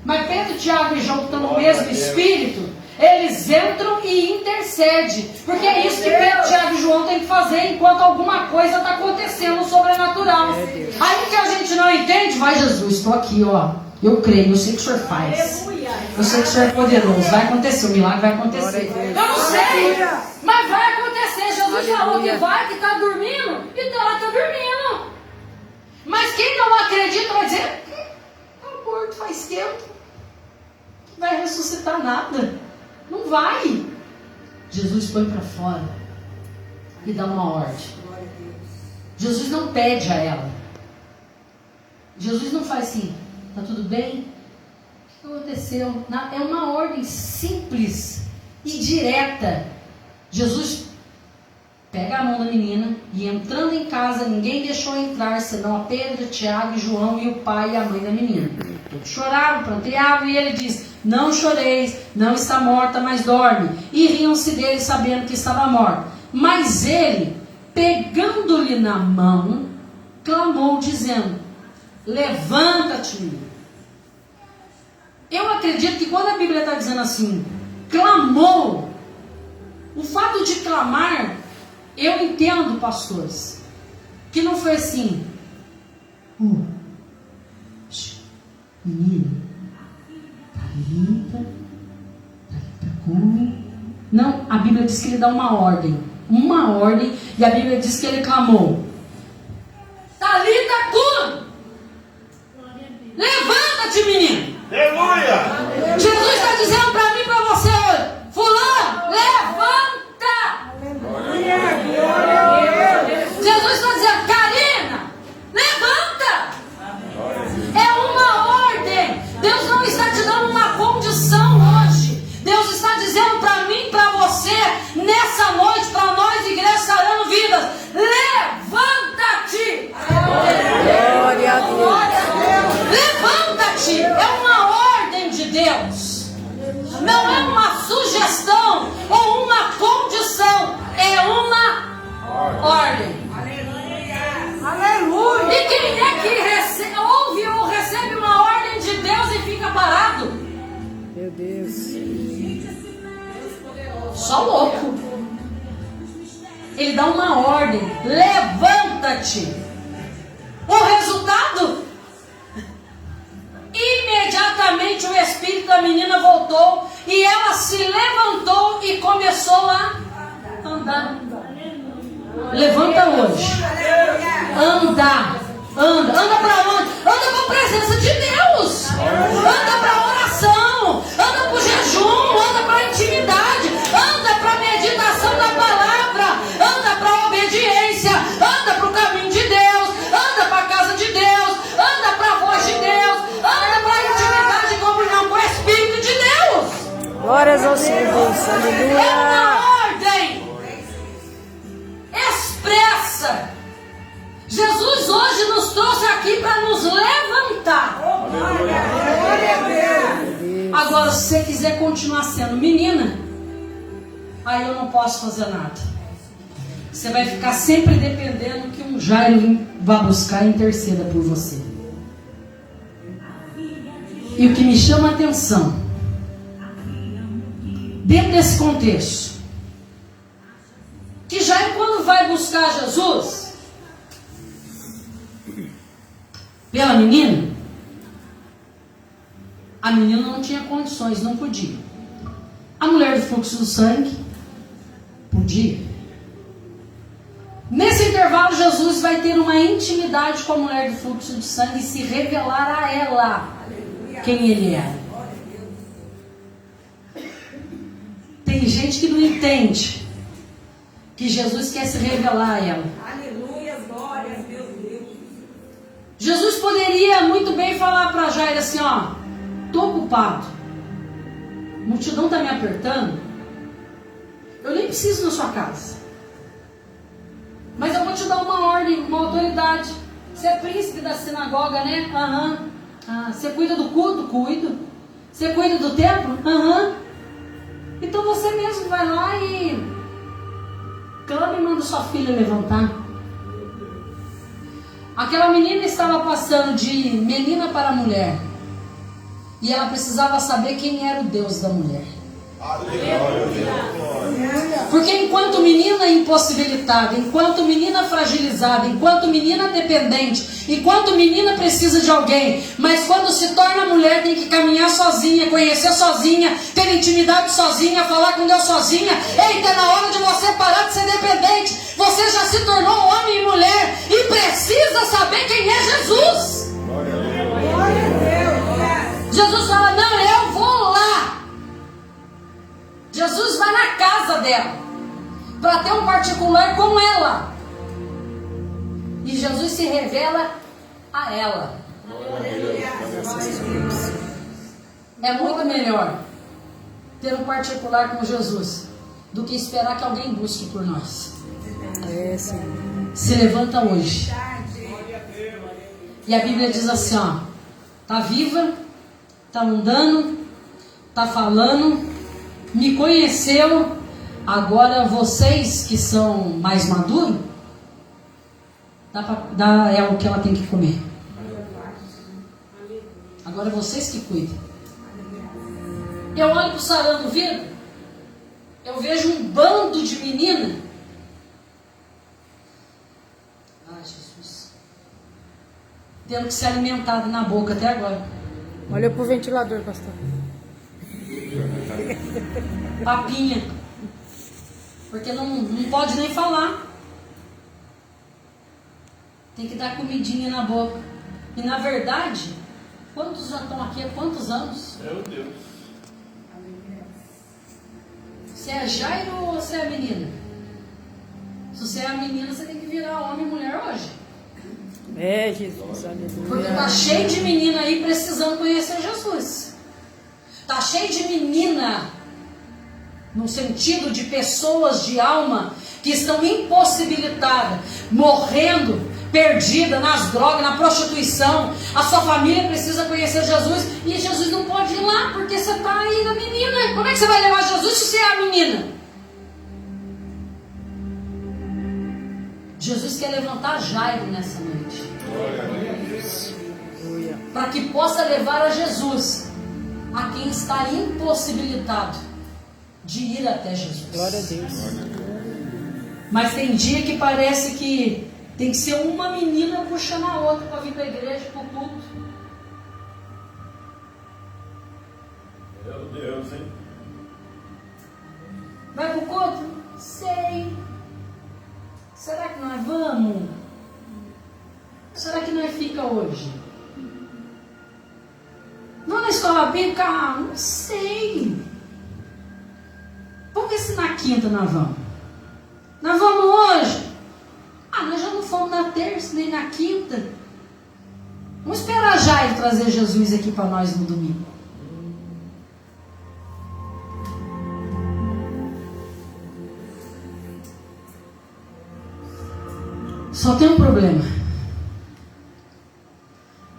Mas Pedro, Tiago e João, que estão no mesmo espírito, eles entram e intercedem. Porque é isso que Pedro, Tiago e João têm que fazer enquanto alguma coisa está acontecendo sobrenatural. Aí que a gente não entende, vai Jesus, estou aqui, ó. Eu creio, eu sei que o Senhor faz. Eu sei que o Senhor é poderoso. Vai acontecer, o milagre vai acontecer. Eu não sei, mas vai acontecer. Jesus falou que vai, que está dormindo, então ela está dormindo. Mas quem não acredita vai dizer: está morto faz tempo. Não vai ressuscitar nada. Não vai. Jesus põe para fora e dá uma ordem. Jesus não pede a ela. Jesus não faz assim: está tudo bem? O que aconteceu? É uma ordem simples e direta. Jesus pega a mão da menina e, entrando em casa, ninguém deixou entrar senão a Pedro, Tiago e João e o pai e a mãe da menina. Todos choravam, pranteavam, e ele diz: não choreis, não está morta, mas dorme. E riam-se dele, sabendo que estava morta. Mas ele, pegando-lhe na mão, clamou, dizendo: levanta-te, menina. Eu acredito que quando a Bíblia está dizendo assim, clamou, o fato de clamar, eu entendo, pastores, que não foi assim: menina, Talita come. Não, a Bíblia diz que ele dá uma ordem, e a Bíblia diz que ele clamou: Talita cum, levanta-te, menina. Aleluia! Jesus está dizendo para mim e para você hoje: fulano, levanta. Jesus está dizendo: Karina, levanta. É uma ordem. Deus não está te dando uma condição hoje. Deus está dizendo para mim e para você, nessa noite, para nós, igreja Sarando Vidas: levanta-te. Glória a Deus. Levanta-te. É uma ordem de Deus. Não é uma sugestão ou uma condição. É uma ordem. Aleluia. E quem é que ouve ou recebe uma ordem de Deus e fica parado? Meu Deus. Só louco. Ele dá uma ordem: levanta-te. O resultado? Imediatamente o espírito da menina voltou e ela se levantou e começou a andar. Levanta hoje. Anda. Anda para onde? Anda para a presença de Deus. Anda para a oração. Anda para o jejum. Anda para a intimidade. Anda para a meditação da palavra. Anda para a obediência. Anda para o caminho de Deus. Anda para a casa de Deus. Anda para a voz de Deus. Anda para a intimidade e comunhão com o Espírito de Deus. Glórias ao Senhor Deus. É Aleluia. uma ordem expressa. Jesus hoje nos trouxe aqui para nos levantar. Agora, se você quiser continuar sendo menina, aí eu não posso fazer nada. Você vai ficar sempre dependendo que um Jairo vá buscar e interceda por você. E o que me chama a atenção, dentro desse contexto, que Jairo, quando vai buscar Jesus, pela menina, a menina não tinha condições, não podia. A mulher do fluxo do sangue podia. Nesse intervalo, Jesus vai ter uma intimidade com a mulher do fluxo de sangue e se revelar a ela quem ele era. Tem gente que não entende que Jesus quer se revelar a ela. Aleluia, glória, meu Deus. Jesus poderia muito bem falar para Jairo assim, ó, tô ocupado, a multidão está me apertando, eu nem preciso na sua casa, mas eu vou te dar uma ordem, uma autoridade. Você é príncipe da sinagoga, né? Você cuida do culto? Cuido. Você cuida do templo? Então você mesmo vai lá e clama e manda sua filha levantar. Aquela menina estava passando de menina para mulher. E ela precisava saber quem era o Deus da mulher. Porque enquanto menina impossibilitada, enquanto menina fragilizada, enquanto menina dependente, enquanto menina precisa de alguém, mas quando se torna mulher tem que caminhar sozinha, conhecer sozinha, ter intimidade sozinha, falar com Deus sozinha. Ei, está na hora de você parar de ser dependente. Você já se tornou homem e mulher e precisa saber quem é Jesus. Jesus fala, não, eu vou lá. Jesus vai na casa dela para ter um particular com ela. E Jesus se revela a ela. É muito melhor ter um particular com Jesus do que esperar que alguém busque por nós. Se levanta hoje. E a Bíblia diz assim, ó, tá viva, tá andando, tá falando, me conheceu. Agora vocês que são mais maduros, dá ela o que ela tem que comer. Agora vocês que cuidam. Eu olho para o salão do vidro, eu vejo um bando de menina. Ai, Jesus. Tendo que ser alimentado na boca até agora. Olha pro ventilador, pastor. Papinha. Porque não pode nem falar. Tem que dar comidinha na boca. E na verdade, quantos já estão aqui há quantos anos? Meu Deus. Você é Jairo ou você é menina? Se você é a menina, você tem que virar homem e mulher hoje. É, Jesus, aleluia. Porque tá cheio de menina aí precisando conhecer Jesus. Tá cheio de menina, no sentido de pessoas de alma que estão impossibilitadas, morrendo, perdida nas drogas, na prostituição. A sua família precisa conhecer Jesus e Jesus não pode ir lá porque você está aí na menina. Como é que você vai levar Jesus se você é a menina? Jesus quer levantar Jairo nessa noite, para que possa levar a Jesus a quem está impossibilitado de ir até Jesus. Glória a Deus. Mas tem dia que parece que tem que ser uma menina puxando a outra para vir para a igreja, para o culto. Meu Deus, hein? Vai para o culto? Sei. Será que nós vamos? Será que nós fica hoje? Vamos na escola bíblica? Não sei. Vamos ver se na quinta nós vamos. Nós vamos hoje? Nós já não fomos na terça nem na quinta. Vamos esperar Jairo trazer Jesus aqui para nós no domingo. Só tem um problema.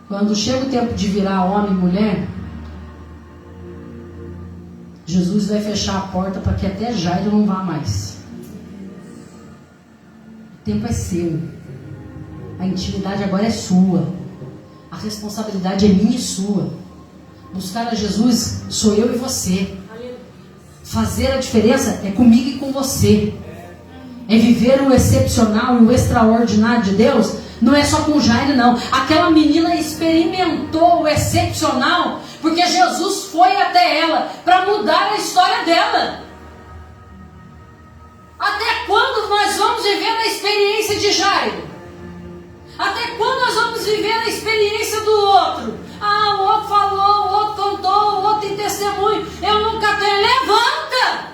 Quando chega o tempo de virar homem e mulher, Jesus vai fechar a porta para que até Jairo não vá mais. O tempo é seu. A intimidade agora é sua. A responsabilidade é minha e sua. Buscar a Jesus sou eu e você. Fazer a diferença é comigo e com você. É viver o excepcional e o extraordinário de Deus Não é só com Jairo, não. Aquela menina experimentou o excepcional, porque Jesus foi até ela para mudar a história dela. Até quando nós vamos viver a experiência de Jairo? Até quando nós vamos viver a experiência do outro? Ah, o outro falou, o outro contou, o outro tem testemunho. Eu nunca tenho. Levanta!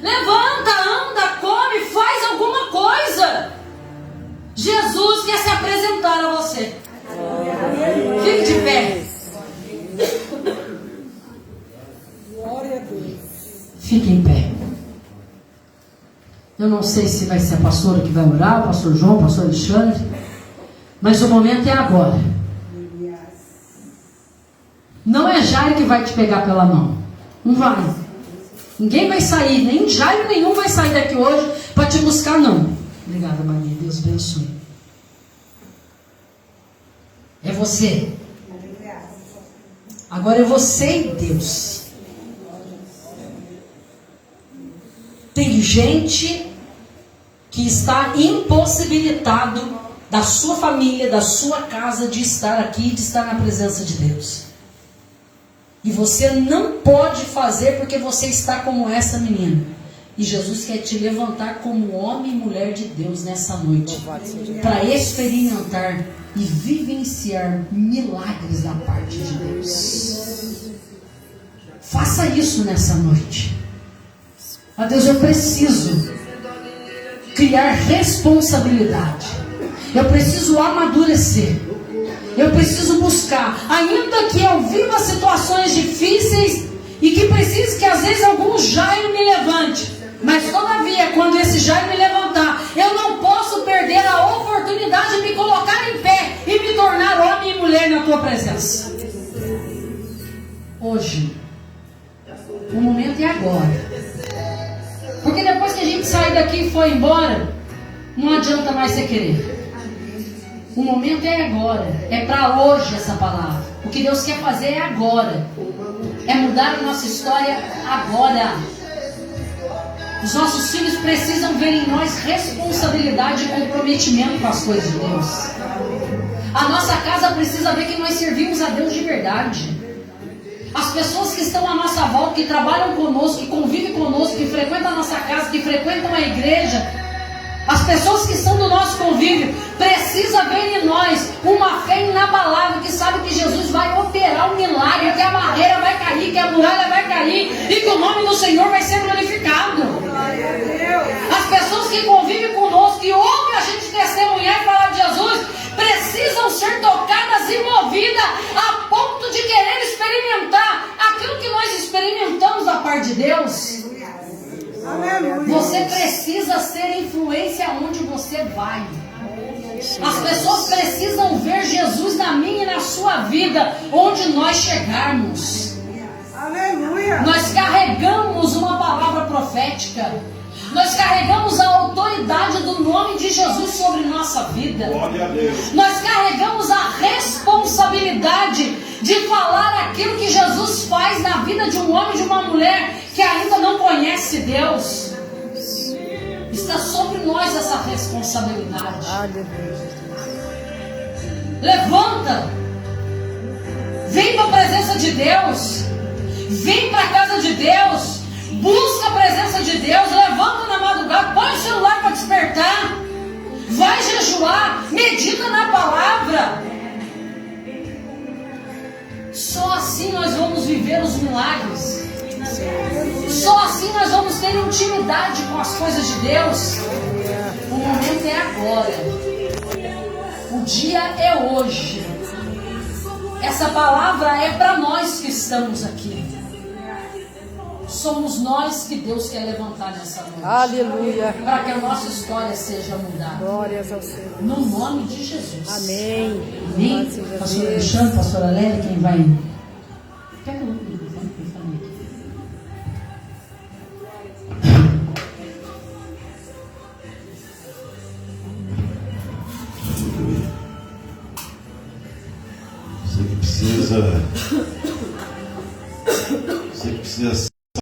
Levanta, anda, come, faz alguma coisa. Jesus quer se apresentar a você. Fique de pé. Fique em pé. Eu não sei se vai ser a pastora que vai orar, o pastor João, o pastor Alexandre, mas o momento é agora. Não é Jairo que vai te pegar pela mão. Não vai. Ninguém vai sair, nem Jairo nenhum vai sair daqui hoje para te buscar, não. Obrigada, Maria. Deus abençoe. É você. Agora é você e Deus. Tem gente que está impossibilitado da sua família, da sua casa, de estar aqui, de estar na presença de Deus. E você não pode fazer porque você está como essa menina. E Jesus quer te levantar como homem e mulher de Deus nessa noite, para experimentar e vivenciar milagres da parte de Deus. Faça isso nessa noite. Ó Deus, eu preciso criar responsabilidade. Eu preciso amadurecer. Eu preciso buscar, ainda que eu viva situações difíceis e que precise que às vezes algum Jairo me levante. Mas todavia, quando esse Jairo me levantar, eu não posso perder a oportunidade de me colocar em pé e me tornar homem e mulher na tua presença. Hoje, o momento é agora. Porque depois que a gente sair daqui e for embora, não adianta mais você querer. O momento é agora. É para hoje essa palavra. O que Deus quer fazer é agora. É mudar a nossa história agora. Os nossos filhos precisam ver em nós responsabilidade e comprometimento com as coisas de Deus. A nossa casa precisa ver que nós servimos a Deus de verdade. As pessoas que estão à nossa volta, que trabalham conosco, que convivem conosco, que frequentam a nossa casa, que frequentam a igreja, as pessoas que estão do nosso convívio, precisa ver em nós uma fé inabalável, que sabe que Jesus vai operar um milagre, que a barreira vai cair, que a muralha vai cair e que o nome do Senhor vai ser glorificado. As pessoas que convivem conosco, que ouvem a gente testemunhar e falar de Jesus, precisam ser tocadas e movidas a ponto de querer experimentar aquilo que nós experimentamos da parte de Deus. Você precisa ser influência onde você vai. As pessoas precisam ver Jesus na minha e na sua vida, onde nós chegarmos. Nós carregamos uma palavra profética. Nós carregamos a autoridade do nome de Jesus sobre nossa vida. Nós carregamos a responsabilidade de falar aquilo que Jesus faz na vida de um homem e de uma mulher que ainda não conhece Deus. Está sobre nós essa responsabilidade. Levanta. Vem para a presença de Deus. Vem para a casa de Deus. Busca a presença de Deus. Levanta na madrugada. Põe o celular para despertar. Vai jejuar. Medita na palavra. Só assim nós vamos viver os milagres. Só assim nós vamos ter intimidade com as coisas de Deus. O momento é agora. O dia é hoje. Essa palavra é para nós que estamos aqui. Somos nós que Deus quer levantar nessa noite. Aleluia. Para que a nossa história seja mudada. Glórias ao Senhor. No nome de Jesus. Amém. Amém. Pastor Alexandre, pastora Lélia, quem vai? Pega o microfone que eu falei aqui. Você que precisa